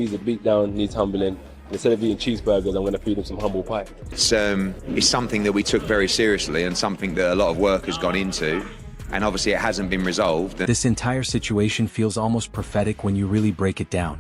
needs a beat down, needs humbling. Instead of eating cheeseburgers, I'm going to feed him some humble pie. It's something that we took very seriously and something that a lot of work has gone into, and obviously it hasn't been resolved. This entire situation feels almost prophetic when you really break it down.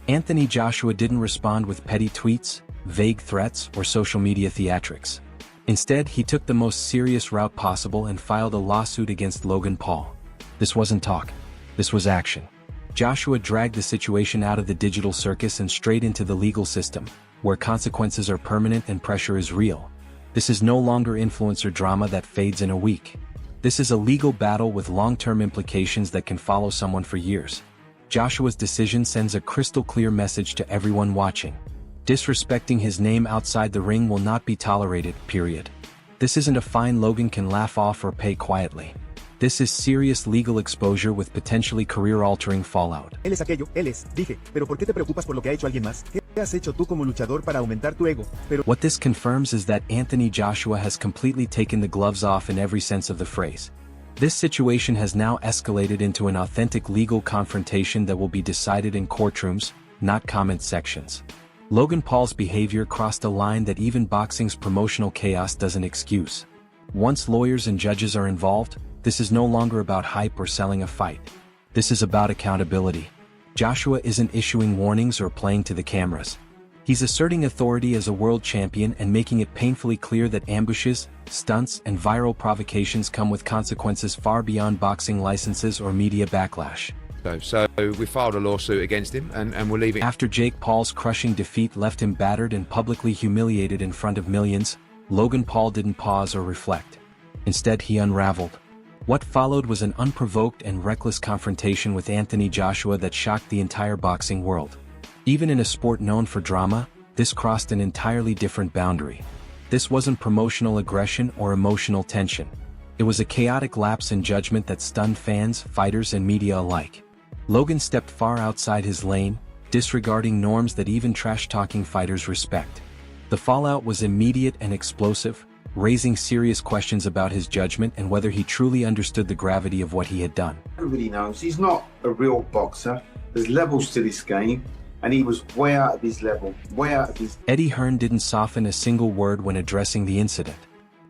Anthony Joshua didn't respond with petty tweets, vague threats, or social media theatrics. Instead, he took the most serious route possible and filed a lawsuit against Logan Paul. This wasn't talk. This was action. Joshua dragged the situation out of the digital circus and straight into the legal system, where consequences are permanent and pressure is real. This is no longer influencer drama that fades in a week. This is a legal battle with long-term implications that can follow someone for years. Joshua's decision sends a crystal-clear message to everyone watching. Disrespecting his name outside the ring will not be tolerated, period. This isn't a fine Logan can laugh off or pay quietly. This is serious legal exposure with potentially career-altering fallout. Él es aquello, él es, dije, pero ¿por qué te preocupas por lo que ha hecho alguien más? ¿Qué has hecho tú como luchador para aumentar tu ego? What this confirms is that Anthony Joshua has completely taken the gloves off in every sense of the phrase. This situation has now escalated into an authentic legal confrontation that will be decided in courtrooms, not comment sections. Logan Paul's behavior crossed a line that even boxing's promotional chaos doesn't excuse. Once lawyers and judges are involved, this is no longer about hype or selling a fight. This is about accountability. Joshua isn't issuing warnings or playing to the cameras. He's asserting authority as a world champion and making it painfully clear that ambushes, stunts, and viral provocations come with consequences far beyond boxing licenses or media backlash. So we filed a lawsuit against him and we're leaving. After Jake Paul's crushing defeat left him battered and publicly humiliated in front of millions, Logan Paul didn't pause or reflect. Instead, he unraveled. What followed was an unprovoked and reckless confrontation with Anthony Joshua that shocked the entire boxing world. Even in a sport known for drama, this crossed an entirely different boundary. This wasn't promotional aggression or emotional tension. It was a chaotic lapse in judgment that stunned fans, fighters, and media alike. Logan stepped far outside his lane, disregarding norms that even trash-talking fighters respect. The fallout was immediate and explosive, raising serious questions about his judgment and whether he truly understood the gravity of what he had done. Everybody knows he's not a real boxer. There's levels to this game, and he was way out of his level, way out of his... Eddie Hearn didn't soften a single word when addressing the incident.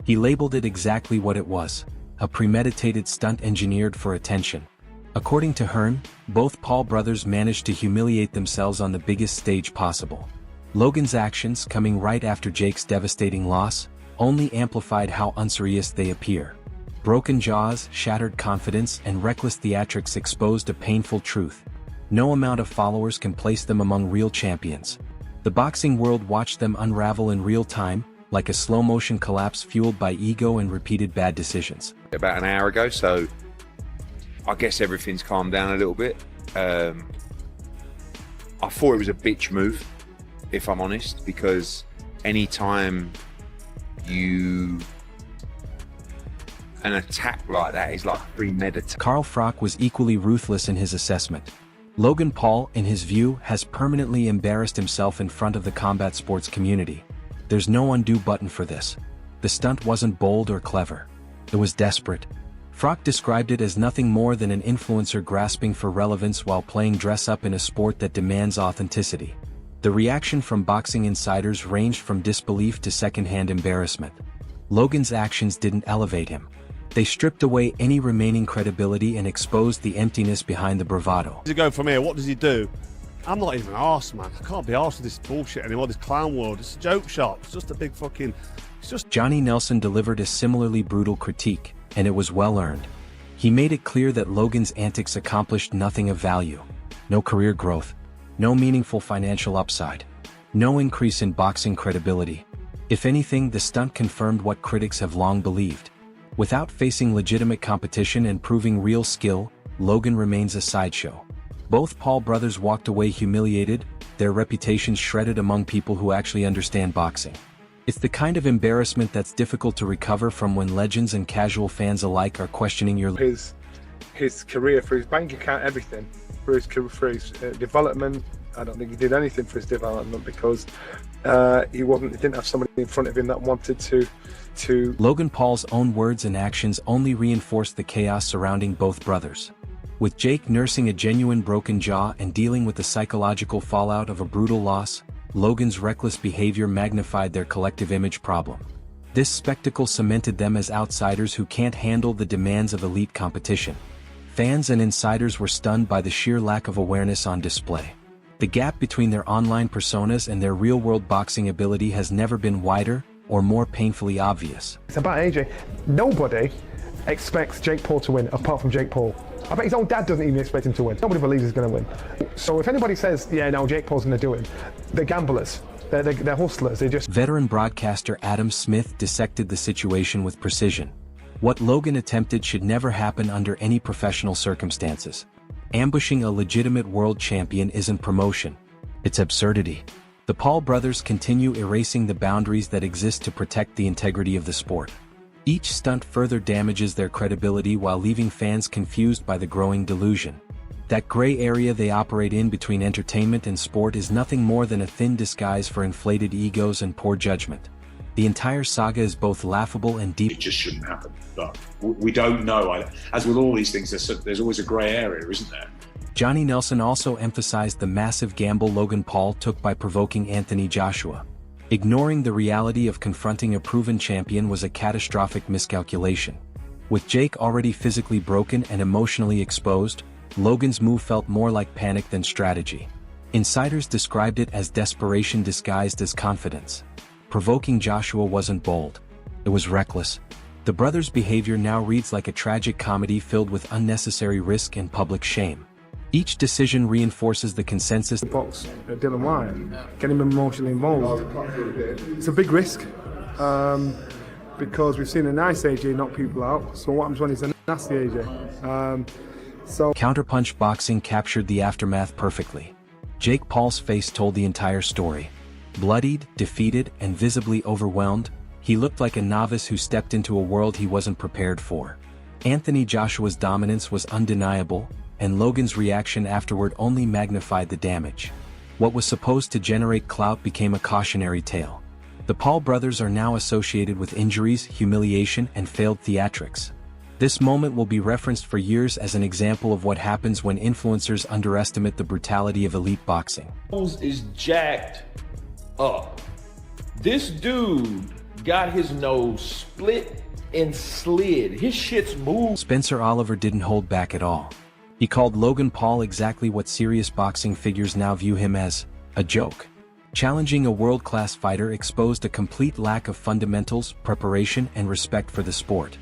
He labeled it exactly what it was, a premeditated stunt engineered for attention. According to Hearn, both Paul brothers managed to humiliate themselves on the biggest stage possible. Logan's actions, coming right after Jake's devastating loss, only amplified how unserious they appear. Broken jaws, shattered confidence, and reckless theatrics exposed a painful truth. No amount of followers can place them among real champions. The boxing world watched them unravel in real time, like a slow-motion collapse fueled by ego and repeated bad decisions. About an hour ago, so I guess everything's calmed down a little bit. I thought it was a bitch move, if I'm honest, because anytime an attack like that is like premeditated. Carl Froch was equally ruthless in his assessment. Logan Paul, in his view, has permanently embarrassed himself in front of the combat sports community. There's no undo button for this. The stunt wasn't bold or clever. It was desperate. Froch described it as nothing more than an influencer grasping for relevance while playing dress-up in a sport that demands authenticity. The reaction from boxing insiders ranged from disbelief to second-hand embarrassment. Logan's actions didn't elevate him. They stripped away any remaining credibility and exposed the emptiness behind the bravado. Where does he go from here? What does he do? I'm not even arsed, man. I can't be arsed with this bullshit anymore, this clown world. It's a joke shop. It's just a big fucking... It's just... Johnny Nelson delivered a similarly brutal critique, and it was well-earned. He made it clear that Logan's antics accomplished nothing of value. No career growth. No meaningful financial upside. No increase in boxing credibility. If anything, the stunt confirmed what critics have long believed. Without facing legitimate competition and proving real skill, Logan remains a sideshow. Both Paul brothers walked away humiliated, their reputations shredded among people who actually understand boxing. It's the kind of embarrassment that's difficult to recover from when legends and casual fans alike are questioning your... His career, for his bank account, everything. For his development, I don't think he did anything for his development because he didn't have somebody in front of him that wanted to... Logan Paul's own words and actions only reinforced the chaos surrounding both brothers. With Jake nursing a genuine broken jaw and dealing with the psychological fallout of a brutal loss, Logan's reckless behavior magnified their collective image problem. This spectacle cemented them as outsiders who can't handle the demands of elite competition. Fans and insiders were stunned by the sheer lack of awareness on display. The gap between their online personas and their real-world boxing ability has never been wider or more painfully obvious. It's about AJ. Nobody expects Jake Paul to win, apart from Jake Paul. I bet his own dad doesn't even expect him to win. Nobody believes he's going to win. So if anybody says, yeah, no, Jake Paul's going to do it, they're gamblers. They're hustlers. They just... Veteran broadcaster Adam Smith dissected the situation with precision. What Logan attempted should never happen under any professional circumstances. Ambushing a legitimate world champion isn't promotion. It's absurdity. The Paul brothers continue erasing the boundaries that exist to protect the integrity of the sport. Each stunt further damages their credibility while leaving fans confused by the growing delusion. That gray area they operate in between entertainment and sport is nothing more than a thin disguise for inflated egos and poor judgment. The entire saga is both laughable and deep. It just shouldn't happen. But we don't know. As with all these things, there's always a grey area, isn't there? Johnny Nelson also emphasized the massive gamble Logan Paul took by provoking Anthony Joshua. Ignoring the reality of confronting a proven champion was a catastrophic miscalculation. With Jake already physically broken and emotionally exposed, Logan's move felt more like panic than strategy. Insiders described it as desperation disguised as confidence. Provoking Joshua wasn't bold. It was reckless. The brothers' behavior now reads like a tragic comedy filled with unnecessary risk and public shame. Each decision reinforces the consensus. Box Dylan White, getting him emotionally involved. It's a big risk because we've seen a nice AJ knock people out. So what happens when he's a nasty AJ? Counterpunch boxing captured the aftermath perfectly. Jake Paul's face told the entire story. Bloodied, defeated, and visibly overwhelmed, he looked like a novice who stepped into a world he wasn't prepared for. Anthony Joshua's dominance was undeniable, and Logan's reaction afterward only magnified the damage. What was supposed to generate clout became a cautionary tale. The Paul brothers are now associated with injuries, humiliation, and failed theatrics. This moment will be referenced for years as an example of what happens when influencers underestimate the brutality of elite boxing. Is jacked up. This dude got his nose split and slid. His shit's moved. Spencer Oliver didn't hold back at all. He called Logan Paul exactly what serious boxing figures now view him as: a joke. Challenging a world-class fighter exposed a complete lack of fundamentals, preparation, and respect for the sport.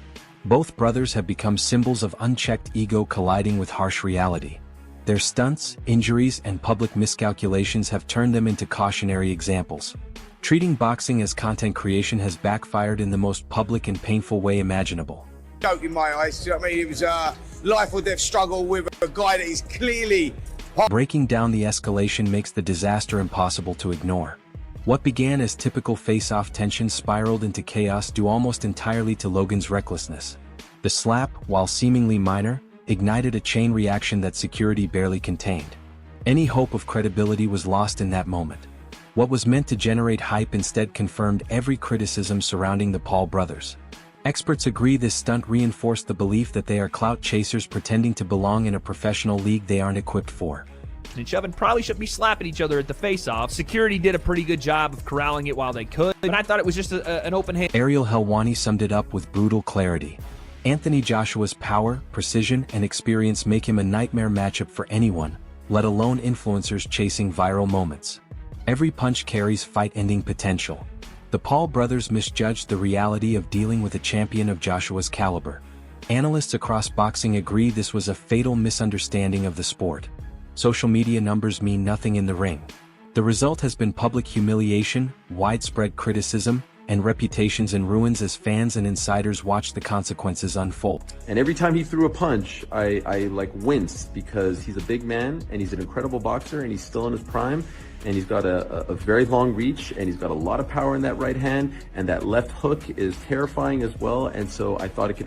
Both brothers have become symbols of unchecked ego colliding with harsh reality. Their stunts, injuries, and public miscalculations have turned them into cautionary examples. Treating boxing as content creation has backfired in the most public and painful way imaginable. Joke in my eyes, you know what I mean? It was a life or death struggle with a guy that is clearly... Breaking down the escalation makes the disaster impossible to ignore. What began as typical face-off tension spiraled into chaos due almost entirely to Logan's recklessness. The slap, while seemingly minor, ignited a chain reaction that security barely contained. Any hope of credibility was lost in that moment. What was meant to generate hype instead confirmed every criticism surrounding the Paul brothers. Experts agree this stunt reinforced the belief that they are clout chasers pretending to belong in a professional league they aren't equipped for. And shoving probably shouldn't be slapping each other at the face-off. Security did a pretty good job of corralling it while they could, and I thought it was just an open hand. Ariel Helwani summed it up with brutal clarity. Anthony Joshua's power, precision, and experience make him a nightmare matchup for anyone, let alone influencers chasing viral moments. Every punch carries fight-ending potential. The Paul brothers misjudged the reality of dealing with a champion of Joshua's caliber. Analysts across boxing agree this was a fatal misunderstanding of the sport. Social media numbers mean nothing in the ring. The result has been public humiliation, widespread criticism, and reputations in ruins as fans and insiders watch the consequences unfold. And every time he threw a punch, I like winced, because he's a big man and he's an incredible boxer and he's still in his prime, and he's got a very long reach and he's got a lot of power in that right hand, and that left hook is terrifying as well. And so I thought it could